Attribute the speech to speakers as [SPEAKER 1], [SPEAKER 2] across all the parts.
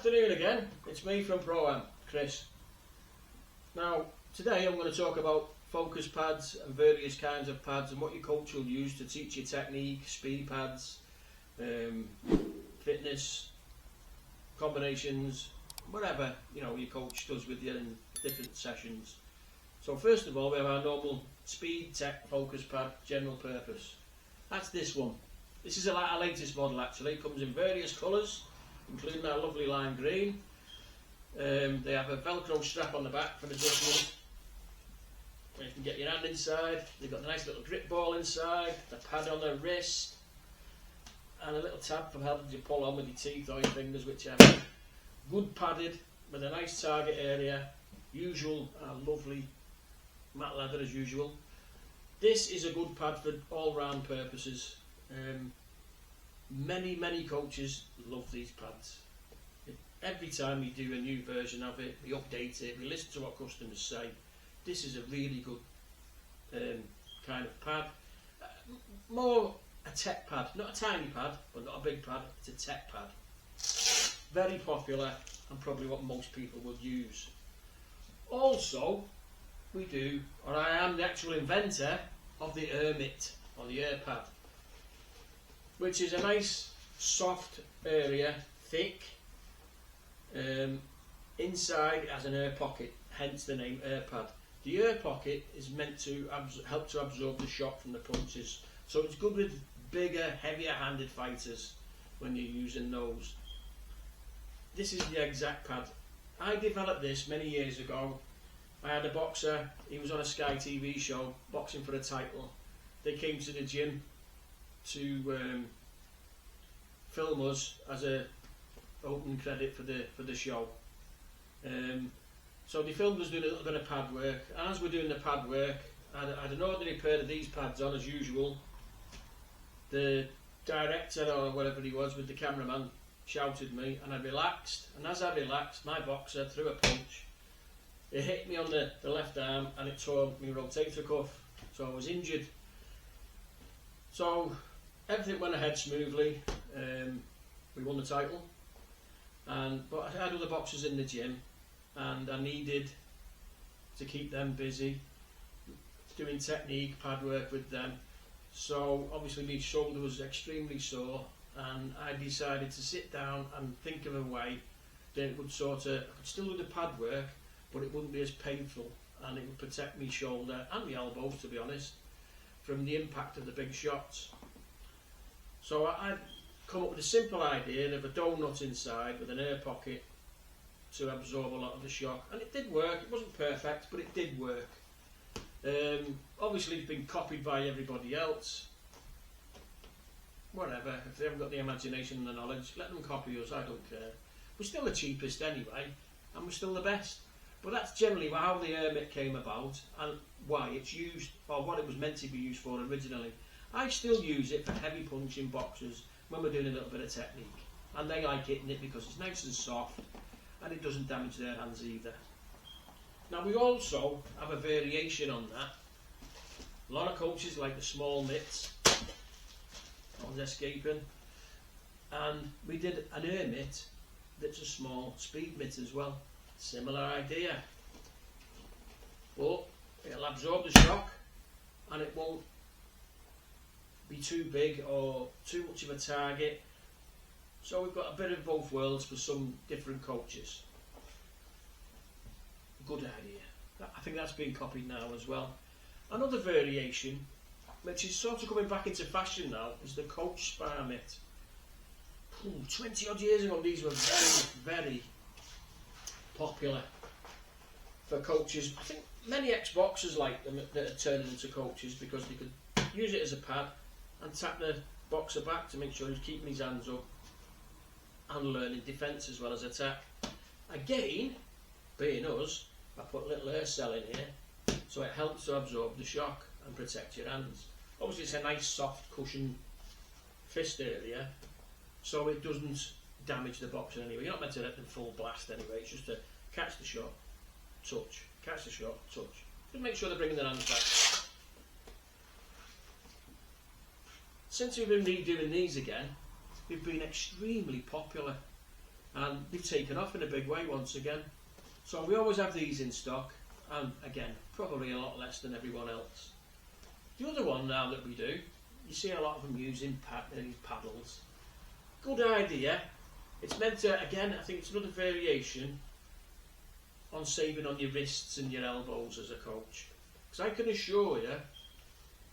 [SPEAKER 1] afternoon again, it's me from Pro-Am, Chris. Now, today I'm going to talk about focus pads and various kinds of pads and what your coach will use to teach you technique, speed pads, fitness, combinations, whatever your coach does with you in different sessions. So first of all, we have our normal speed tech focus pad, general purpose. That's this one. This is our latest model actually. It comes in various colours, including our lovely lime green. They have a velcro strap on the back for adjustment. You can get your hand inside. They've got a nice little grip ball inside, the pad on the wrist, and a little tab for helping you pull on with your teeth or your fingers, whichever. Good padded with a nice target area. Usual lovely matte leather as usual. This is a good pad for all round purposes. Many coaches love these pads. Every time we do a new version of it, we update it, we listen to what customers say. This is a really good kind of pad. More a tech pad, not a tiny pad, but not a big pad, it's a tech pad. Very popular and probably what most people would use. Also, we do, or I am the actual inventor of the Ermit, or the Air Pad, which is a nice soft area, thick. Inside it has an air pocket, hence the name Air Pad. The air pocket is meant to help to absorb the shock from the punches, so it's good with bigger, heavier handed fighters when you're using those. This is the exact pad. I developed this many years ago. I had a boxer, he was on a Sky TV show, boxing for a title. They came to the gym to film us as a opening credit for the show. So they filmed us doing a little bit of pad work, and as we're doing the pad work, I had an ordinary pair of these pads on as usual. The director or whatever he was with the cameraman shouted me, and I relaxed, and as I relaxed, my boxer threw a punch. It hit me on the left arm and it tore my rotator cuff, so I was injured. So everything went ahead smoothly. We won the title, but I had other boxers in the gym and I needed to keep them busy doing technique, pad work with them. So obviously my shoulder was extremely sore, and I decided to sit down and think of a way that it would I could still do the pad work, but it wouldn't be as painful, and it would protect my shoulder and my elbows, to be honest, from the impact of the big shots. So I'd come up with a simple idea of a donut inside with an air pocket to absorb a lot of the shock, and it did work. It wasn't perfect, but it did work. Obviously it's been copied by everybody else. Whatever, if they haven't got the imagination and the knowledge, let them copy us, I don't care. We're still the cheapest anyway, and we're still the best. But that's generally how the Ermit came about and why it's used, or what it was meant to be used for originally. I still use it for heavy punching boxers when we're doing a little bit of technique, and they like hitting it because it's nice and soft and it doesn't damage their hands either. Now we also have a variation on that. A lot of coaches like the small mitts. I was escaping, and we did an Ermit that's a small speed mitt as well. Similar idea, but it'll absorb the shock and it won't be too big or too much of a target. So we've got a bit of both worlds for some different coaches. Good idea. I think that's being copied now as well. Another variation, which is sort of coming back into fashion now, is the coach spar mitt. 20 odd years ago these were very popular for coaches. I think many ex-boxers like them that are turning into coaches because they could use it as a pad and tap the boxer back to make sure he's keeping his hands up and learning defence as well as attack. Again, being us, I put a little air cell in here so it helps to absorb the shock and protect your hands. Obviously it's a nice soft cushion fist area, so it doesn't damage the boxer anyway. You're not meant to let them full blast anyway, it's just to catch the shot, touch, catch the shot, touch. Just make sure they're bringing their hands back. Since we've been redoing these again, we've been extremely popular. and they've taken off in a big way once again. So we always have these in stock, and again, probably a lot less than everyone else. The other one now that we do, you see a lot of them using these paddles. Good idea. It's meant to, again, I think it's another variation on saving on your wrists and your elbows as a coach. Because I can assure you,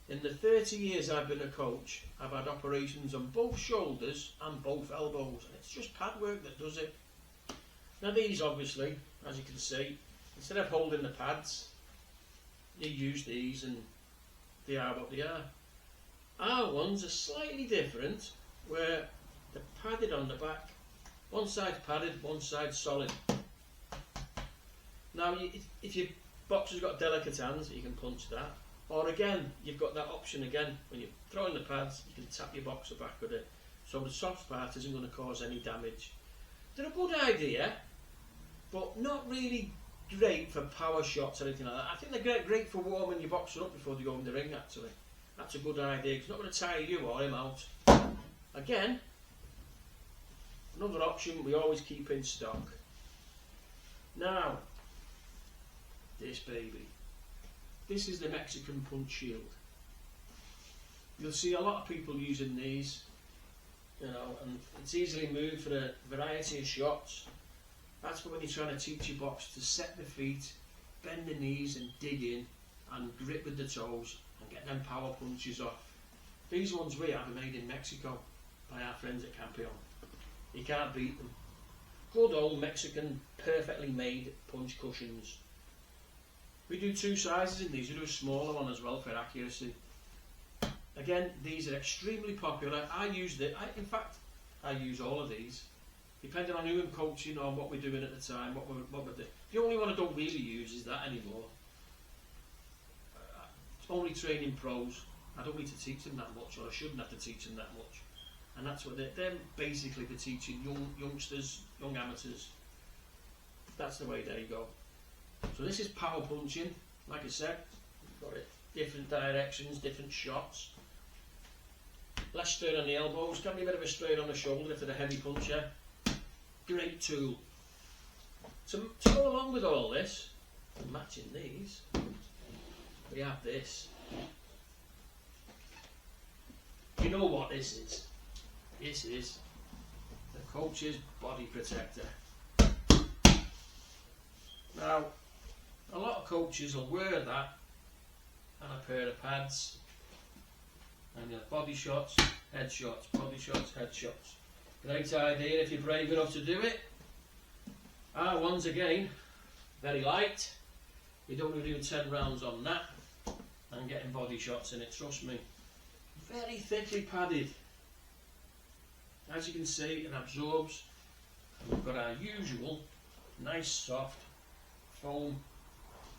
[SPEAKER 1] in the 30 years I've been a coach, I've had operations on both shoulders and both elbows, and it's just pad work that does it. Now these, obviously, as you can see, instead of holding the pads, you use these and they are what they are. Our ones are slightly different, where they're padded on the back. One side's padded, one side's solid. Now, if your boxer's got delicate hands, you can punch that. Or again, you've got that option again, when you're throwing the pads, you can tap your boxer back with it. So the soft part isn't going to cause any damage. They're a good idea, but not really great for power shots or anything like that. I think they're great for warming your boxer up before they go in the ring, actually. That's a good idea, because it's not going to tire you or him out. Again, another option we always keep in stock. Now, this baby. This is the Mexican Punch Shield. You'll see a lot of people using these, you know, and it's easily moved for a variety of shots. That's for when you're trying to teach your box to set the feet, bend the knees and dig in and grip with the toes and get them power punches off. These ones we have are made in Mexico by our friends at Campeon. You can't beat them. Good old Mexican, perfectly made punch cushions. We do two sizes in these. We do a smaller one as well for accuracy. Again, these are extremely popular. I use in fact, I use all of these, depending on who I'm coaching or what we're doing at the time. What we're doing. The only one I don't really use is that anymore. It's only training pros. I don't need to teach them that much, or I shouldn't have to teach them that much. And that's what they're basically for teaching youngsters, young amateurs. That's the way they go. So this is power punching. Like I said, you've got it different directions, different shots. Less strain on the elbows, can be a bit of a strain on the shoulder if they're a heavy puncher. Great tool. To go along with all this, and matching these, we have this. You know what this is? This is the coach's body protector. Now, a lot of coaches will wear that and a pair of pads, and you have body shots, head shots, body shots, head shots. Great idea if you're brave enough to do it. Our ones, again, very light. You don't need to do 10 rounds on that and getting body shots in it, trust me. Very thickly padded. As you can see, it absorbs. And we've got our usual nice soft foam,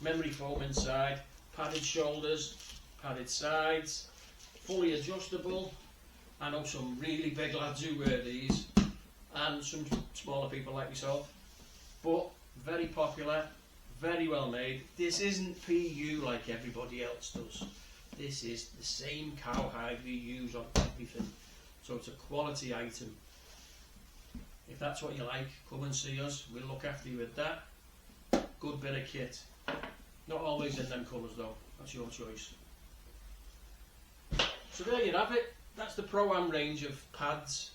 [SPEAKER 1] memory foam inside, padded shoulders, padded sides, fully adjustable. I know some really big lads who wear these, and some smaller people like myself, but very popular, very well made. This isn't PU like everybody else does. This is the same cowhide we use on everything, so it's a quality item. If that's what you like, come and see us. We'll look after you with that. Good bit of kit. Not always in them colours though, that's your choice. So there you have it. That's the Pro-Am range of pads.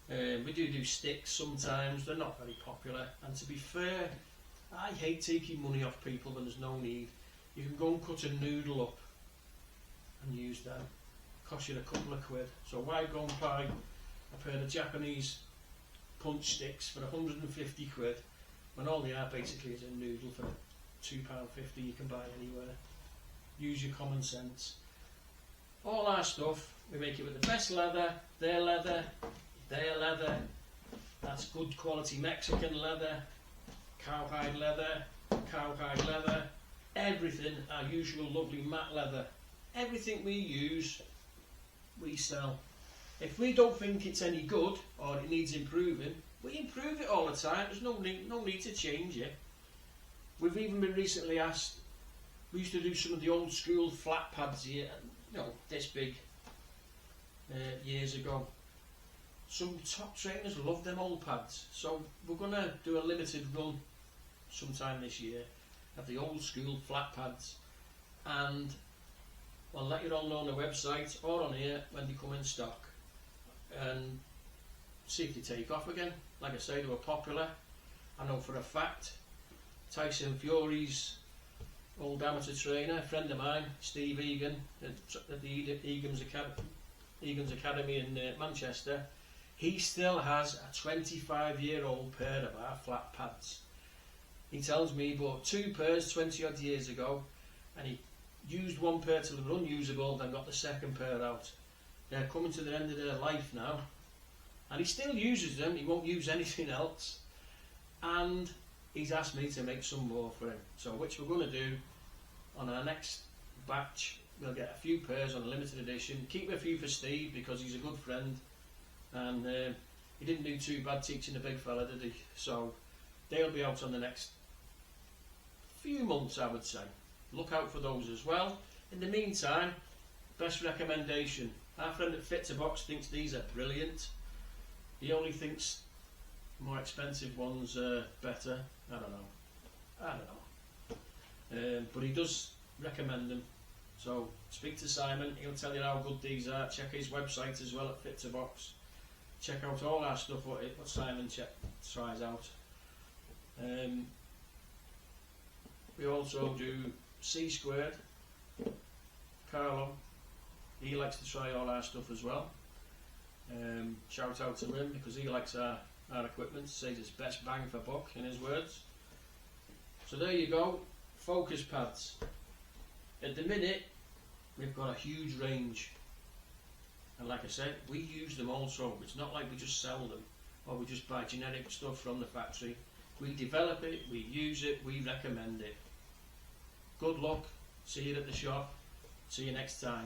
[SPEAKER 1] We do sticks sometimes. They're not very popular, and to be fair, I hate taking money off people when there's no need. You can go and cut a noodle up and use them. Cost you a couple of quid. So why go and buy a pair of Japanese punch sticks for 150 quid when all they are basically is a noodle for £2.50 you can buy anywhere. Use your common sense. All our stuff, we make it with the best leather, their leather, that's good quality Mexican leather, cowhide leather, everything, our usual lovely matte leather. Everything we use, we sell. If we don't think it's any good or it needs improving, we improve it all the time. There's no need to change it. We've even been recently asked, we used to do some of the old school flat pads here, you know, this big, years ago. some top trainers love them old pads, so we're going to do a limited run sometime this year of the old school flat pads, and I'll let you all know on the website or on here when they come in stock, and see if they take off again. Like I say, they were popular. I know for a fact Tyson Fury's old amateur trainer, a friend of mine, Steve Egan, at the Egan's Academy in Manchester, he still has a 25-year-old pair of our flat pads. He tells me he bought 2 pairs 20 odd years ago, and he used one pair till they were unusable, then got the second pair out. They're coming to the end of their life now, and he still uses them. He won't use anything else, and he's asked me to make some more for him, so which we're going to do on our next batch. We'll get a few pairs on a limited edition, keep a few for Steve because he's a good friend, and he didn't do too bad teaching the big fella, did he? So they'll be out on the next few months, I would say. Look out for those as well. In the meantime, best recommendation, our friend at Fit to Box thinks these are brilliant. He only thinks more expensive ones are better. I don't know, but he does recommend them, so speak to Simon, he'll tell you how good these are. Check his website as well at Fit to Box. Check out all our stuff, what Simon tries out. We also do C Squared. Carlo, he likes to try all our stuff as well. Shout out to him because he likes our equipment, says it's best bang for buck in his words. So there you go, focus pads. At the minute we've got a huge range, and like I said, we use them also. It's not like we just sell them or we just buy generic stuff from the factory. We develop it, we use it, we recommend it. Good luck, see you at the shop, see you next time.